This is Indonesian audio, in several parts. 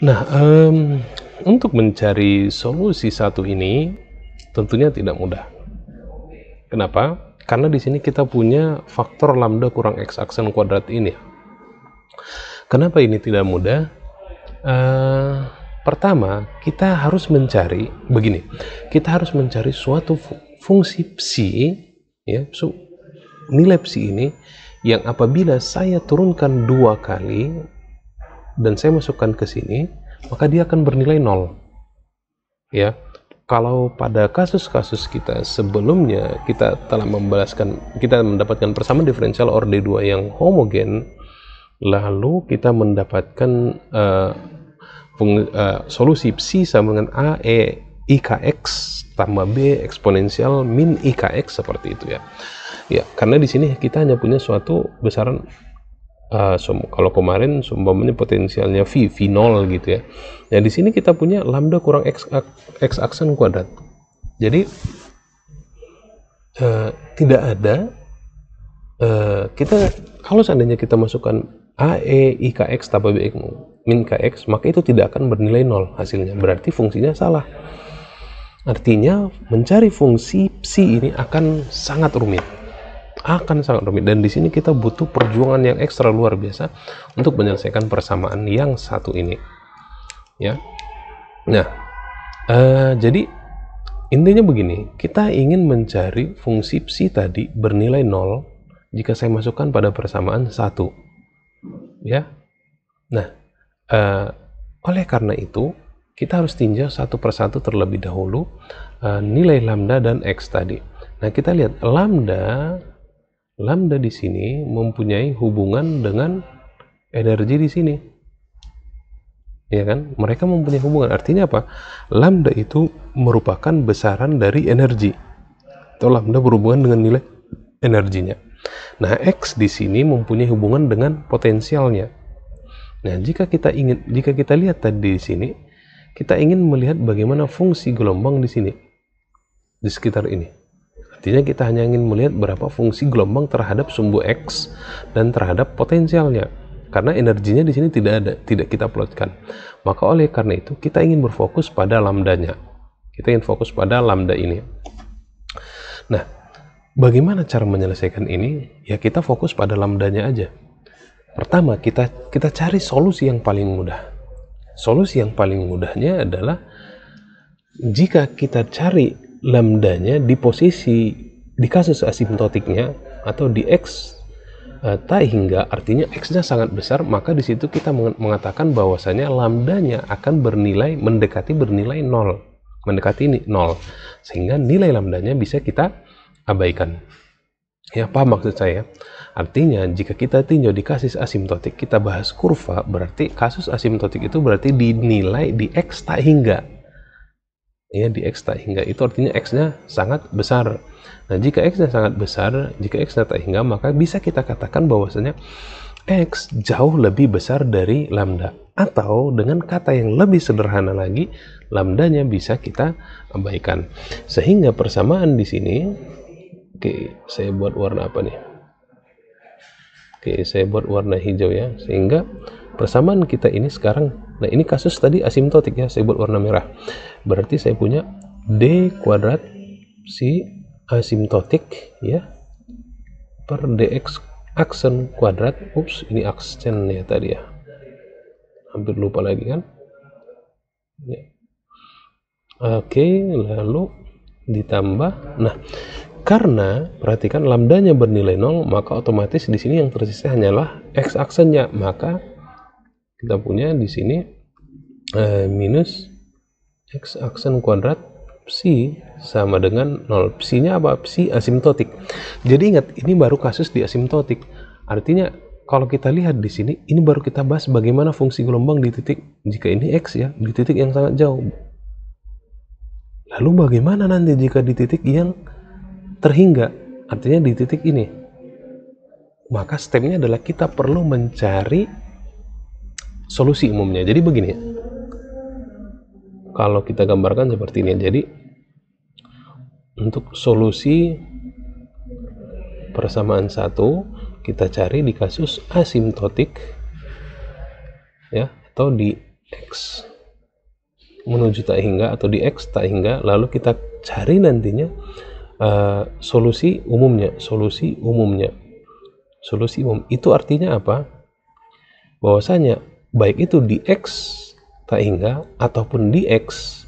Nah, untuk mencari solusi satu ini tentunya tidak mudah. Kenapa? Karena di sini kita punya faktor lambda kurang x aksen kuadrat ini. Kenapa ini tidak mudah? Pertama, kita harus mencari begini. Kita harus mencari suatu fungsi psi, ya, nilai psi ini yang apabila saya turunkan 2 kali dan saya masukkan ke sini, maka dia akan bernilai 0. Ya, kalau pada kasus-kasus kita sebelumnya kita telah kita mendapatkan persamaan diferensial orde 2 yang homogen, lalu kita mendapatkan solusi psi sama dengan a e ikx tambah b eksponensial min ikx seperti itu ya. Ya, karena di sini kita hanya punya suatu besaran kalau kemarin seumpamanya potensialnya v0 gitu ya. Nah, di sini kita punya lambda kurang x aksen kuadrat. Jadi tidak ada kita kalau seandainya kita masukkan a e ikx tambah b min kx, maka itu tidak akan bernilai 0 hasilnya. Berarti fungsinya salah. Artinya mencari fungsi psi ini akan sangat rumit. Dan di sini kita butuh perjuangan yang ekstra luar biasa untuk menyelesaikan persamaan yang satu ini ya. Nah, jadi intinya begini, kita ingin mencari fungsi psi tadi bernilai 0 jika saya masukkan pada persamaan 1 ya. Nah, oleh karena itu kita harus tinjau satu persatu terlebih dahulu nilai lambda dan x tadi. Nah, kita lihat lambda di sini mempunyai hubungan dengan energi di sini. Ya kan? Mereka mempunyai hubungan. Artinya apa? Lambda itu merupakan besaran dari energi. Atau lambda berhubungan dengan nilai energinya. Nah, x di sini mempunyai hubungan dengan potensialnya. Nah, jika kita lihat tadi di sini, kita ingin melihat bagaimana fungsi gelombang di sini. Di sekitar ini. Artinya kita hanya ingin melihat berapa fungsi gelombang terhadap sumbu X dan terhadap potensialnya. Karena energinya di sini tidak kita plotkan. Maka oleh karena itu kita ingin berfokus pada lambdanya. Kita ingin fokus pada lambda ini. Nah, bagaimana cara menyelesaikan ini? Ya kita fokus pada lambdanya aja. Pertama, kita cari solusi yang paling mudah. Solusi yang paling mudahnya adalah jika kita cari lambdanya di kasus asimptotiknya atau di x tak hingga, artinya x-nya sangat besar, maka di situ kita mengatakan bahwasanya lambdanya akan mendekati bernilai 0, mendekati 0, sehingga nilai lambdanya bisa kita abaikan. Ya, paham maksud saya? Artinya jika kita tinjau di kasus asimptotik, kita bahas kurva, berarti kasus asimptotik itu berarti dinilai di x tak hingga. Ya, di x tak hingga itu artinya x-nya sangat besar. Nah, jika x-nya sangat besar, jika x-nya tak hingga, maka bisa kita katakan bahwasanya x jauh lebih besar dari lambda. Atau dengan kata yang lebih sederhana lagi, lambdanya bisa kita abaikan. Sehingga persamaan di sini, oke, saya buat warna apa nih? Oke, saya buat warna hijau ya. Sehingga persamaan kita ini sekarang, nah ini kasus tadi asimptotik ya, saya buat warna merah. Berarti saya punya d kuadrat si asimptotik ya per dx aksen kuadrat. Ups, ini aksen ya tadi ya, hampir lupa lagi kan ya. Oke, lalu ditambah. Nah, karena perhatikan lambdanya bernilai 0, maka otomatis di sini yang tersisa hanyalah x aksennya, maka kita punya di sini minus x aksen kuadrat psi sama dengan 0. Psi-nya apa? Psi asimptotik. Jadi ingat, ini baru kasus di asimptotik. Artinya kalau kita lihat di sini, ini baru kita bahas bagaimana fungsi gelombang di titik, jika ini x ya, di titik yang sangat jauh. Lalu bagaimana nanti jika di titik yang terhingga, artinya di titik ini? Maka stepnya adalah kita perlu mencari solusi umumnya. Jadi begini, kalau kita gambarkan seperti ini. Jadi untuk solusi persamaan 1 kita cari di kasus asimptotik ya. atau di X menuju tak hingga atau di X tak hingga, lalu kita cari nantinya solusi umum. Itu artinya apa? Bahwasanya baik itu di X tak hingga ataupun di X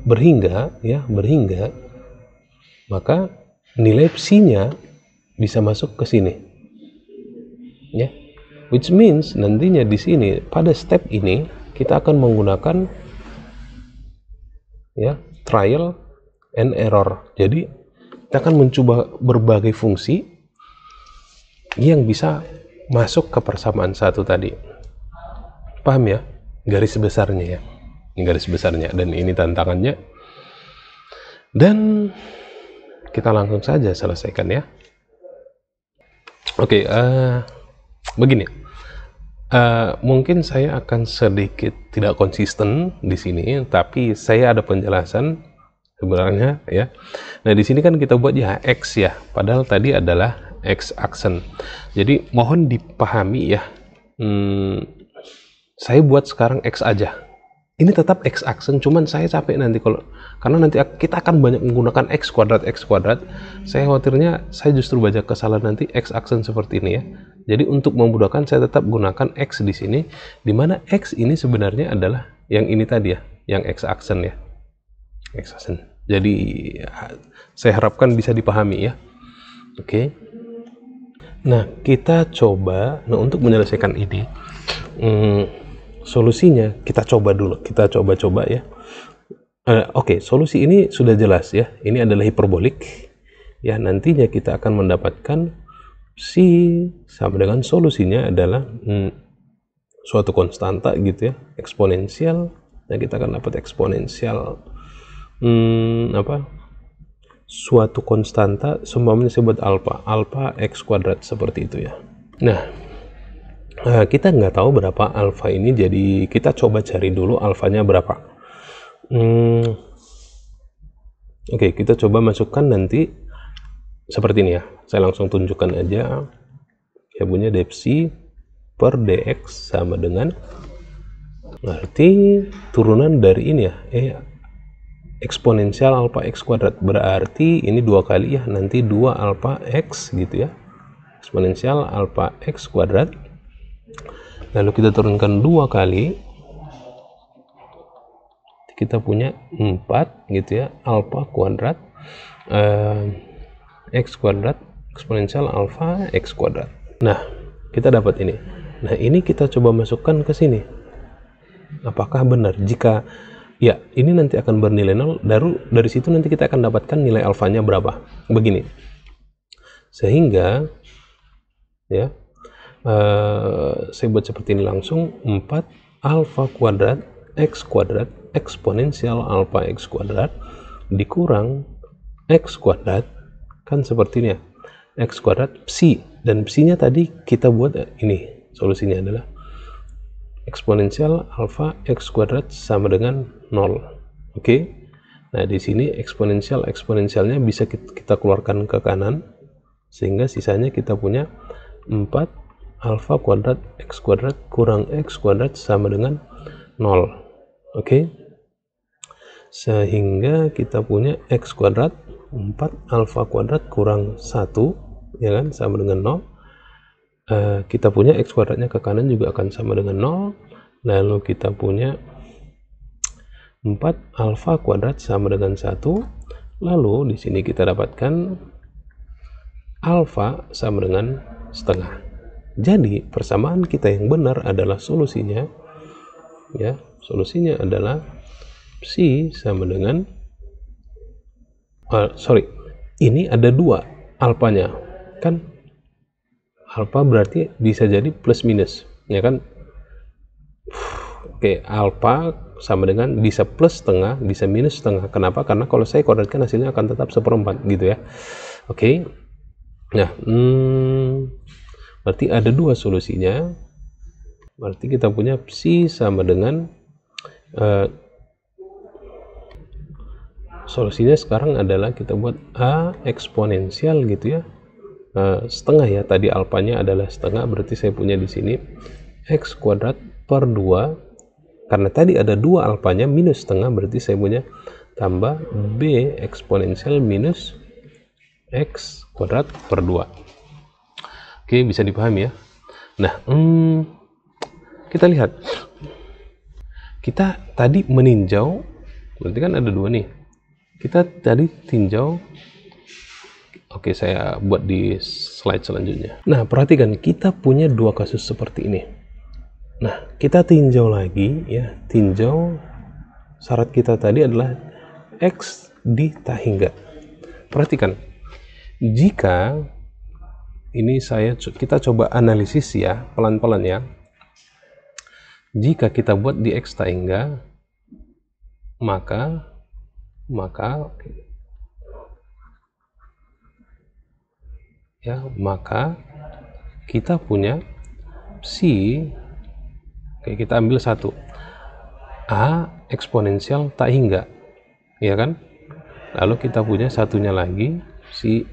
berhingga, maka nilai psi-nya bisa masuk ke sini, ya. Which means nantinya di sini pada step ini kita akan menggunakan trial and error. Jadi kita akan mencoba berbagai fungsi yang bisa masuk ke persamaan satu tadi. Paham ya? Garis besarnya ya. Ini garis besarnya dan ini tantangannya. Dan kita langsung saja selesaikan ya. Oke, begini. Mungkin saya akan sedikit tidak konsisten di sini, tapi saya ada penjelasan sebenarnya ya. Nah, di sini kan kita buat ya X ya, padahal tadi adalah X aksen. Jadi mohon dipahami ya. Saya buat sekarang X aja. Ini tetap X aksen, cuman saya capek nanti karena nanti kita akan banyak menggunakan X kuadrat. Saya khawatirnya saya justru banyak kesalahan nanti X aksen seperti ini ya. Jadi untuk memudahkan saya tetap gunakan X di sini, di mana X ini sebenarnya adalah yang ini tadi ya, yang X aksen ya. X aksen. Jadi saya harapkan bisa dipahami ya. Oke. Nah, kita coba untuk menyelesaikan ini. Solusinya kita coba ya. Oke, solusi ini sudah jelas ya. Ini adalah hiperbolik ya. Nantinya kita akan mendapatkan psi sama dengan solusinya adalah suatu konstanta gitu ya, eksponensial. Nah, kita akan dapat eksponensial suatu konstanta, seumpamanya disebut alfa x kuadrat seperti itu ya. Nah, kita nggak tahu berapa alfa ini, jadi kita coba cari dulu alfanya berapa. Oke, kita coba masukkan nanti seperti ini ya. Saya langsung tunjukkan aja. Ya, punya dpsi per dx sama dengan, berarti turunan dari ini ya, eksponensial alfa x kuadrat. Berarti ini 2 kali ya, nanti 2 alfa x gitu ya. Eksponensial alfa x kuadrat. Lalu kita turunkan 2 kali, kita punya 4 gitu ya, alfa kuadrat x kuadrat eksponensial alfa x kuadrat. Nah, kita dapat ini. Nah, ini kita coba masukkan ke sini. Apakah benar? Jika ya, ini nanti akan bernilai 0, dari situ nanti kita akan dapatkan nilai alfanya berapa. Begini. Sehingga ya, saya buat seperti ini langsung, 4 alfa kuadrat x kuadrat eksponensial alfa x kuadrat dikurang x kuadrat, kan seperti ini ya, x kuadrat psi, dan psi-nya tadi kita buat ini, solusinya adalah eksponensial alfa x kuadrat sama dengan 0. Oke. Nah, di sini eksponensialnya bisa kita keluarkan ke kanan, sehingga sisanya kita punya 4 alfa kuadrat x kuadrat kurang x kuadrat sama dengan 0. Oke. Sehingga kita punya x kuadrat 4 alfa kuadrat kurang 1 ya kan, sama dengan 0. Kita punya x kuadratnya ke kanan juga akan sama dengan 0. Lalu kita punya 4 alfa kuadrat sama dengan 1. Lalu di sini kita dapatkan alfa sama dengan setengah. Jadi persamaan kita yang benar adalah solusinya ya, solusinya adalah psi sama dengan ini ada 2 alfanya kan, alfa berarti bisa jadi plus minus ya kan. Oke, alfa sama dengan bisa plus setengah, bisa minus setengah. Kenapa? Karena kalau saya kuadratkan hasilnya akan tetap 1/4 gitu ya. Oke. Nah, berarti ada 2 solusinya. Berarti kita punya psi sama dengan solusinya sekarang adalah kita buat a eksponensial gitu ya, setengah ya, tadi alfanya adalah setengah, berarti saya punya di sini x kuadrat per 2, karena tadi ada 2 alfanya minus setengah, berarti saya punya tambah B eksponensial minus X kuadrat per 2. Oke, bisa dipahami ya. Nah, kita lihat. Kita tadi meninjau, berarti kan ada 2 nih. Kita tadi tinjau. Oke, saya buat di slide selanjutnya. Nah, perhatikan, kita punya 2 kasus seperti ini. Nah, kita tinjau lagi ya. Tinjau syarat kita tadi adalah X ditah hingga. Perhatikan, jika ini kita coba analisis ya, pelan-pelan ya. Jika kita buat di X tak hingga, maka kita punya si, kayak kita ambil 1 A eksponensial tak hingga, ya kan? Lalu kita punya satunya lagi si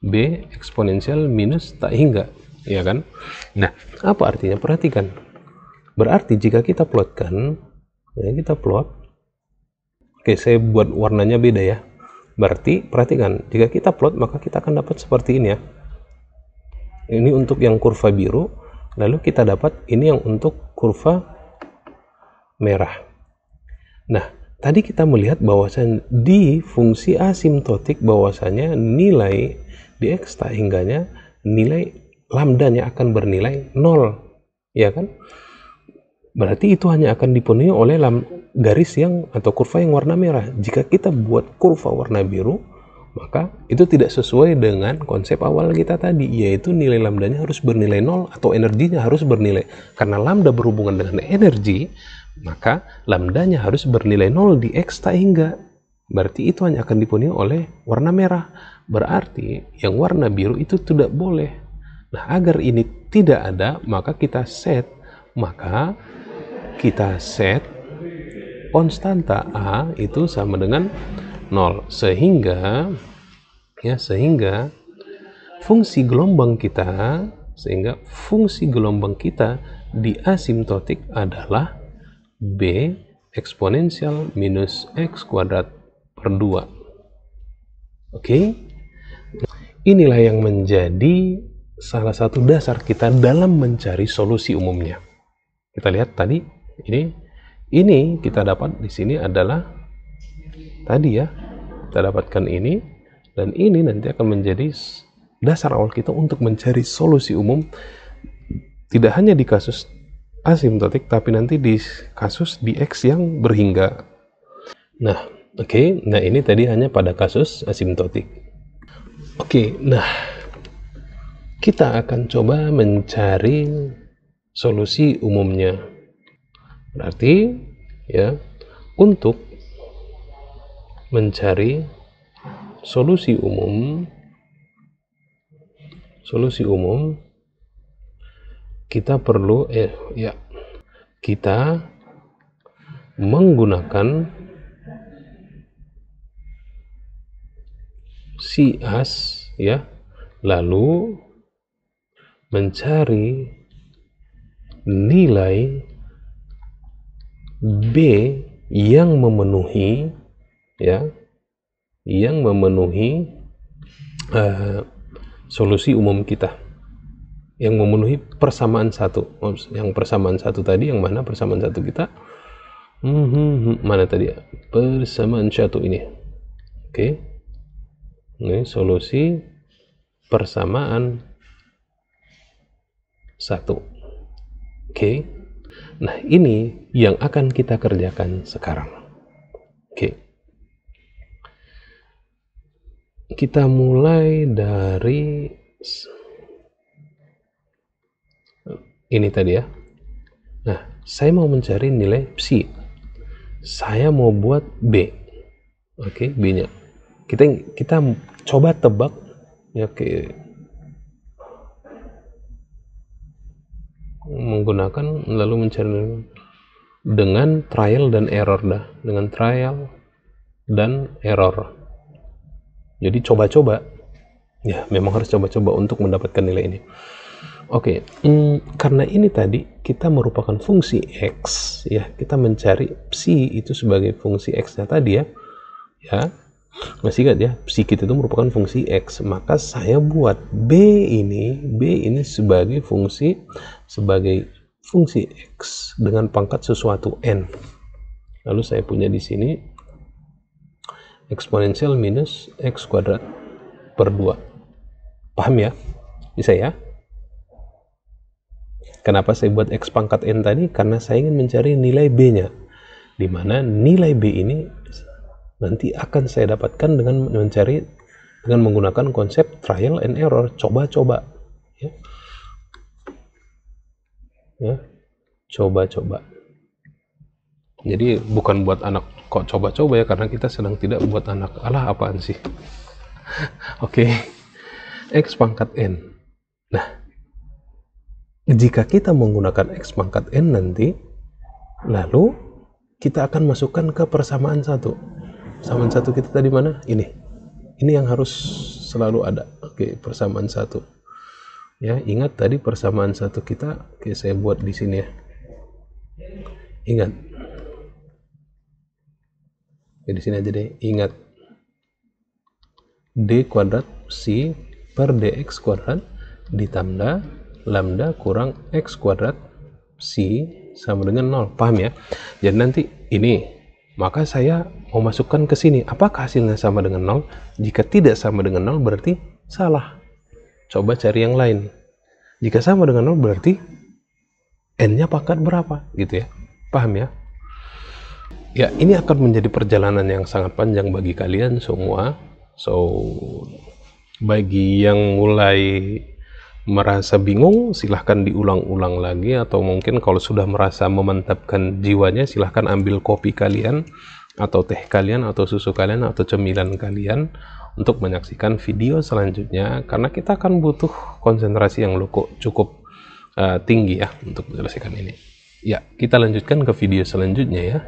B eksponensial minus tak hingga, ya kan? Nah, apa artinya? Perhatikan. Berarti jika kita plotkan, ya kita plot. Oke, saya buat warnanya beda ya. Berarti perhatikan, jika kita plot maka kita akan dapat seperti ini ya. Ini untuk yang kurva biru, lalu kita dapat ini yang untuk kurva merah. Nah, tadi kita melihat bahwasannya di fungsi asimptotik bahwasanya nilai di X tak hingganya, nilai lambdanya akan bernilai 0, ya kan? Berarti itu hanya akan dipenuhi oleh garis yang atau kurva yang warna merah. Jika kita buat kurva warna biru, maka itu tidak sesuai dengan konsep awal kita tadi, yaitu nilai lambdanya harus bernilai 0 atau energinya harus bernilai. Karena lambda berhubungan dengan energi, maka lambdanya harus bernilai 0 di X tak hingga. Berarti itu hanya akan dipenuhi oleh warna merah. Berarti yang warna biru itu tidak boleh. Nah, agar ini tidak ada, maka kita set konstanta A itu sama dengan 0, sehingga fungsi gelombang kita di asimptotik adalah B eksponensial minus X kuadrat per 2. Oke? Inilah yang menjadi salah satu dasar kita dalam mencari solusi umumnya. Kita lihat tadi, ini kita dapat di sini adalah tadi ya, kita dapatkan ini, dan ini nanti akan menjadi dasar awal kita untuk mencari solusi umum, tidak hanya di kasus asimptotik, tapi nanti di kasus di X yang berhingga. Nah, oke. Nah, ini tadi hanya pada kasus asimptotik. Oke, nah, kita akan coba mencari solusi umumnya. Berarti ya, untuk mencari solusi umum kita perlu kita menggunakan sias ya, lalu mencari nilai B yang memenuhi solusi umum kita, yang memenuhi persamaan 1. Yang persamaan 1 tadi, yang mana persamaan 1 kita? Mana tadi ya? Persamaan 1 ini. Oke. Ini solusi persamaan 1. Oke. Nah, ini yang akan kita kerjakan sekarang. Oke. Kita mulai dari ini tadi ya. Nah, saya mau mencari nilai psi. Saya mau buat B. Oke, B-nya. Kita coba tebak ya, menggunakan lalu mencari dengan trial dan error jadi coba-coba ya, memang harus coba-coba untuk mendapatkan nilai ini. Oke, karena ini tadi kita merupakan fungsi X, ya, kita mencari psi itu sebagai fungsi X-nya tadi ya, masih ingat ya, psi kita itu merupakan fungsi X, maka saya buat B ini sebagai fungsi X dengan pangkat sesuatu N. Lalu saya punya di sini eksponensial minus X kuadrat per 2. Paham ya? Bisa ya? Kenapa saya buat X pangkat N tadi? Karena saya ingin mencari nilai B-nya, di mana nilai B ini nanti akan saya dapatkan dengan menggunakan konsep trial and error, coba-coba ya, coba-coba. Jadi bukan buat anak kok coba-coba ya, karena kita sedang tidak buat anak. Alah, apaan sih? Oke. X pangkat N. Nah, jika kita menggunakan X pangkat N nanti, lalu kita akan masukkan ke persamaan 1. Persamaan 1 kita tadi mana? Ini yang harus selalu ada. Oke, persamaan 1. Ya, ingat tadi persamaan 1 kita, oke, saya buat di sini ya. Ingat. Oke, di sini aja deh. Ingat. D kuadrat psi per dx kuadrat ditambah lambda kurang x kuadrat psi sama dengan 0. Paham ya? Jadi nanti ini, maka saya mau masukkan ke sini. Apakah hasilnya sama dengan 0? Jika tidak sama dengan 0 berarti salah. Coba cari yang lain. Jika sama dengan 0 berarti N-nya pangkat berapa? Gitu ya. Paham ya? Ya, ini akan menjadi perjalanan yang sangat panjang bagi kalian semua. So, bagi yang mulai merasa bingung, silahkan diulang-ulang lagi, atau mungkin kalau sudah merasa memantapkan jiwanya, silahkan ambil kopi kalian, atau teh kalian, atau susu kalian, atau cemilan kalian untuk menyaksikan video selanjutnya, karena kita akan butuh konsentrasi yang cukup tinggi ya untuk menyelesaikan ini. Ya, kita lanjutkan ke video selanjutnya ya.